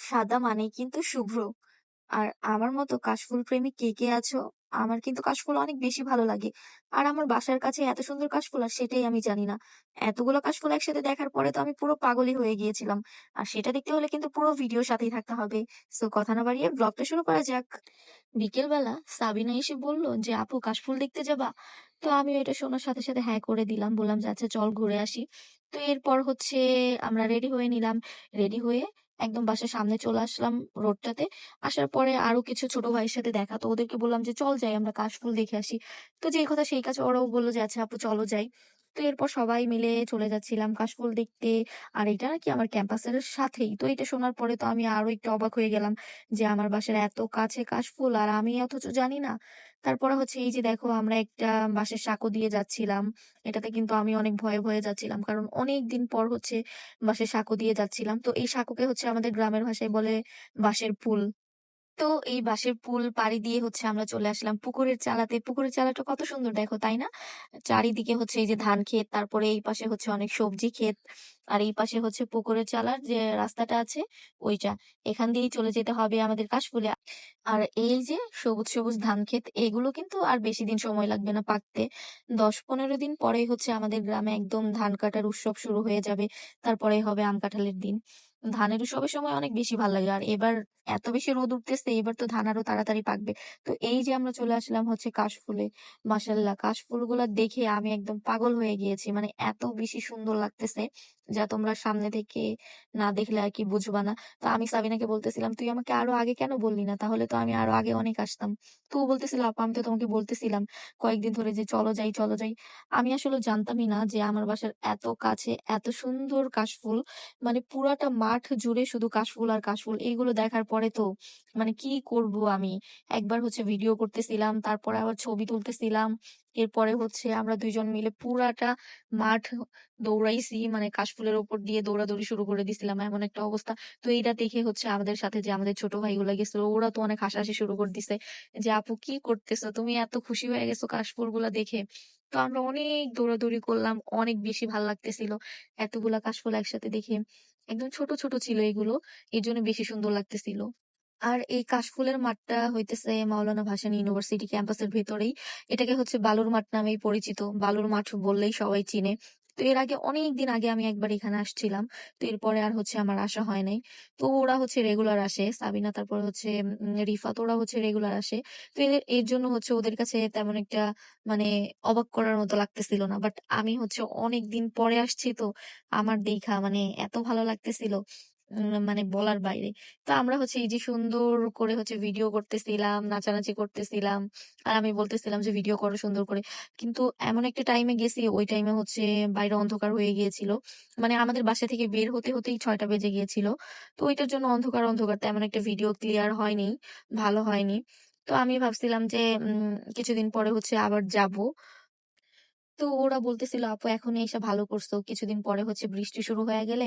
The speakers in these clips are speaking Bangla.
সাদা মানেই কিন্তু শুভ্র। আর আমার মতো কাশফুল প্রেমী কে, কে আছো? আমার কিন্তু কাশফুল অনেক বেশি ভালো লাগে। আর আমার বাসার কাছে এত সুন্দর কাশফুল আর সেটাই আমি জানি না। এতগুলো কাশফুল একসাথে দেখার পরে তো আমি পুরো পাগলই হয়ে গিয়েছিলাম। আর সেটা দেখতে হলে কিন্তু পুরো ভিডিওর সাথেই থাকতে হবে। সো কথা না বাড়িয়ে ব্লগটা শুরু করা যাক। বিকেলবেলা সাবিনা এসে বলল যে, "আপু কাশফুল দেখতে যাবা?" তো আমি এটা শোনার সাথে, সাথে হ্যাঁ করে দিলাম। বললাম যে, "আচ্ছা চল ঘুরে আসি।" তো এরপর হচ্ছে আমরা রেডি হয়ে নিলাম। রেডি হয়ে একদম বাসার সামনে চলে আসলাম রোডটাতে। আসার পরে আরো কিছু ছোট ভাইয়ের সাথে দেখা। তো ওদেরকে বললাম যে, "চল যাই আমরা কাশফুল দেখে আসি।" তো যেই কথা সেই কাজ ওরাও বলল যে, "আচ্ছা আপু চলো যাই।" তো এরপর সবাই মিলে চলে যাচ্ছিলাম কাশফুল দেখতে। আর এটা নাকি আমার ক্যাম্পাসের সাথেই। তো এটা শোনার পরে তো আমি আরো একটু অবাক হয়ে গেলাম যে, আমার বাসার এত কাছে কাশফুল আর আমি অথচ জানি না। তারপরে হচ্ছে এই যে দেখো আমরা একটা বাঁশের সাঁকো দিয়ে যাচ্ছিলাম। এটাতে কিন্তু আমি অনেক ভয়ে, ভয়ে যাচ্ছিলাম। কারণ অনেকদিন পর হচ্ছে বাঁশের সাঁকো দিয়ে যাচ্ছিলাম। তো এই সাঁকোকে হচ্ছে আমাদের গ্রামের ভাষায় বলে বাঁশের পুল। তো এই বাঁশের পুল পাড়ি দিয়ে হচ্ছে আমরা চলে আসলাম পুকুরের চালাতে। পুকুরের চালাটা কত সুন্দর দেখো, তাই না? চারিদিকে হচ্ছে এই যে ধান ক্ষেত, তারপরে এই পাশে হচ্ছে অনেক সবজি ক্ষেত। আর এই পাশে হচ্ছে পুকুরের চালার যে রাস্তাটা আছে ওইটা। এখান দিয়েই চলে যেতে হবে আমাদের কাশফুলে। আর এই যে সবুজ, সবুজ ধান ক্ষেত এগুলো কিন্তু আর বেশি দিন সময় লাগবে না পাকতে। ১০-১৫ দিন পরেই হচ্ছে আমাদের গ্রামে একদম ধান কাটার উৎসব শুরু হয়ে যাবে। তারপরেই হবে আম কাঁঠালের দিন। ধানের উৎসবের সময় অনেক বেশি ভাল লাগে। আর এবার এত বেশি রোদ উঠতেছে, এবার তো ধান আরো তাড়াতাড়ি পাকবে। তো এই যে আমরা চলে আসলাম হচ্ছে কাশফুলে। মাশাআল্লাহ কাশফুলগুলা দেখে আমি একদম পাগল হয়ে গিয়েছি। মানে এত বেশি সুন্দর লাগতেছে, যা তোমরা সামনে থেকে না দেখলে আর কি বুঝবা না। তো আমি সাবিনাকে বলতেছিলাম, "তুই আমাকে আরো আগে কেন বললি না? তাহলে তো আমি আরো আগে অনেক আসতাম।" তো ও বলতেছিল, "আপু আমি তো তোমাকে বলতেছিলাম কয়েকদিন ধরে যে চলো যাই, চলো যাই।" আমি আসলে জানতামই না যে আমার বাসার এত কাছে এত সুন্দর কাশফুল। মানে পুরাটা মাঠ জুড়ে শুধু কাশফুল আর কাশফুল। এইগুলো দেখার পরে তো মানে কি করব আমি? একবার হচ্ছে ভিডিও করতেছিলাম, তারপরে আবার ছবি তুলতেছিলাম। এরপরে হচ্ছে আমরা ২ জন মিলে পুরাটা মাঠ দৌড়াইছি। মানে কাশফুলের উপর দিয়ে দৌড়াদৌড়ি শুরু করে দিছিলাম। এমন একটা অবস্থা। তো এইটা দেখে হচ্ছে আমাদের সাথে যে আমাদের ছোট ভাইগুলা গেছিল ওরা তো অনেক হাসাহাসি শুরু করে দিছে। যে, "আপু কি করতেছো? তুমি এত খুশি হয়ে গেছো কাশফুলগুলা দেখে?" তো আমরা অনেক দৌড়াদৌড়ি করলাম। অনেক বেশি ভাল লাগতেছিল। এতগুলা কাশফুল একসাথে দেখে। একদম ছোট, ছোট ছিল এগুলো। এজন্য বেশি সুন্দর লাগতেছিল। আর এই কাশফুলের মাঠটা হইতেছে মাওলানা ভাসানী ইউনিভার্সিটি ক্যাম্পাসের ভেতরেই। এটাকে হচ্ছে বালুর মাঠ নামেই পরিচিত। বালুর মাঠ বললেই সবাই চিনে। তো এর আগে অনেকদিন আগে আমি একবার এখানে আসছিলাম। তো এরপরে আর হচ্ছে আমার আসা হয় নাই। তো ওরা হচ্ছে রেগুলার আসে। সাবিনা তারপর হচ্ছে রিফাত ওরা হচ্ছে রেগুলার আসে। তো এর জন্য হচ্ছে ওদের কাছে তেমন একটা মানে অবাক করার মতো লাগতেছিল না। বাট আমি হচ্ছে অনেকদিন পরে আসছি তো আমার দেইখা মানে এত ভালো লাগতেছিল মানে বলার বাইরে। তো আমরা হচ্ছে এই যে সুন্দর করে হচ্ছে ভিডিও করতেছিলাম, নাচানাচি করতেছিলাম। আর আমি বলতেছিলাম যে ভিডিও করো সুন্দর করে। কিন্তু এমন একটা টাইমে গেছি ওই টাইমে হচ্ছে বাইরে অন্ধকার হয়ে গিয়েছিল। মানে আমাদের বাসা থেকে বের হতে, হতেই ৬টা বেজে গিয়েছিল। তো ওইটার জন্য অন্ধকার, অন্ধকার তেমন একটা ভিডিও ক্লিয়ার হয়নি, ভালো হয়নি। তো আমি ভাবছিলাম যে কিছুদিন পরে হচ্ছে আবার যাবো। তো ওরা বলতেছিল, "আপু এখনই এসে ভালো করছো। কিছুদিন পরে হচ্ছে বৃষ্টি শুরু হয়ে গেলে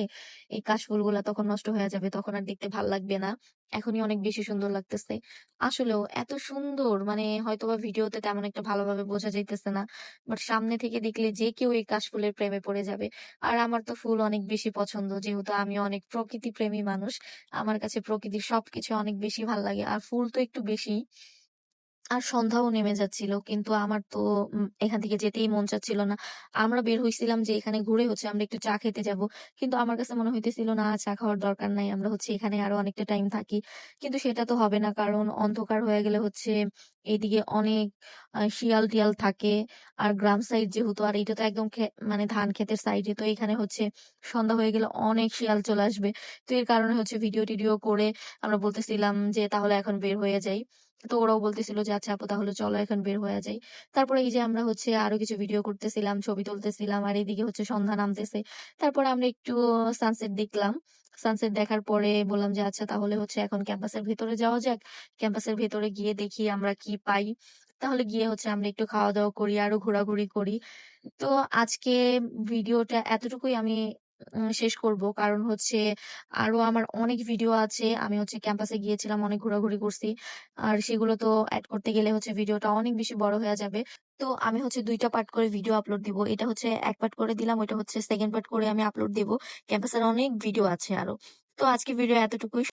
এই কাশফুলগুলা তখন নষ্ট হয়ে যাবে। তখন আর দেখতে ভাল লাগবে না। এখনই অনেক বেশি সুন্দর লাগতেছে।" আসলেও এত সুন্দর মানে হয়তোবা ভিডিওতে তেমন একটা ভালোভাবে বোঝা যাইতেছে না। বাট সামনে থেকে দেখলে যে কেউ এই কাশফুলের প্রেমে পড়ে যাবে। আর আমার তো ফুল অনেক বেশি পছন্দ। যেহেতু আমি অনেক প্রকৃতি প্রেমী মানুষ। আমার কাছে প্রকৃতির সবকিছু অনেক বেশি ভাল লাগে। আর ফুল তো একটু বেশিই। আর সন্ধ্যাও নেমে যাচ্ছিল। কিন্তু আমার তো এখান থেকে যেতেই মন চাচ্ছিল না। আমরা বের হইছিলাম যে এখানে ঘুরে হচ্ছে আমরা একটু চা খেতে যাবো। কিন্তু আমার কাছে মনে হইতেছিল না চা খাওয়ার দরকার নাই। আমরা হচ্ছে এখানে আরো অনেকটা টাইম থাকি। কিন্তু সেটা তো হবে না। কারণ অন্ধকার হয়ে গেলে হচ্ছে এইদিকে অনেক শিয়াল-টিয়াল থাকে। আর গ্রাম সাইড যেহেতু আর এটা তো একদম মানে ধান ক্ষেতের সাইডে। তো এখানে হচ্ছে সন্ধ্যা হয়ে গেলে অনেক শিয়াল চলে আসবে। তো এর কারণে হচ্ছে ভিডিও-টিডিও করে আমরা বলতেছিলাম যে তাহলে এখন বের হয়ে যাই। তো ওরাও বলতেছিল যে, "আচ্ছা আপু তাহলে চলো এখন বের হয়ে যাই।" তারপরে এই যে আমরা হচ্ছে আরো কিছু ভিডিও করতেছিলাম, ছবি তুলতেছিলাম আর এদিকে হচ্ছে সন্ধ্যা নামতেছে। তারপরে আমরা একটু সানসেট দেখলাম। সানসেট দেখার পরে বললাম যে, "আচ্ছা তাহলে হচ্ছে এখন ক্যাম্পাসের ভেতরে যাওয়া যাক। ক্যাম্পাসের ভেতরে গিয়ে দেখি আমরা কি পাই। তাহলে গিয়ে হচ্ছে আমরা একটু খাওয়া-দাওয়া করি, আরো ঘোরাঘুরি করি।" তো আজকে ভিডিওটা এতটুকুই আমি শেষ করব। কারণ হচ্ছে আরো আমার অনেক ভিডিও আছে। আমি হচ্ছে ক্যাম্পাসে গিয়েছিলাম, অনেক ঘোরাঘুরি করছি। আর সেগুলো তো এড করতে গেলে হচ্ছে ভিডিওটা অনেক বেশি বড় হয়ে যাবে। তো আমি হচ্ছে ২ টা পার্ট করে ভিডিও আপলোড দিব। এটা হচ্ছে ১ পার্ট করে দিলাম, ওইটা হচ্ছে 2nd পার্ট করে আমি আপলোড দিব। ক্যাম্পাসের অনেক ভিডিও আছে আরো। তো আজকের ভিডিও এতটুকুই।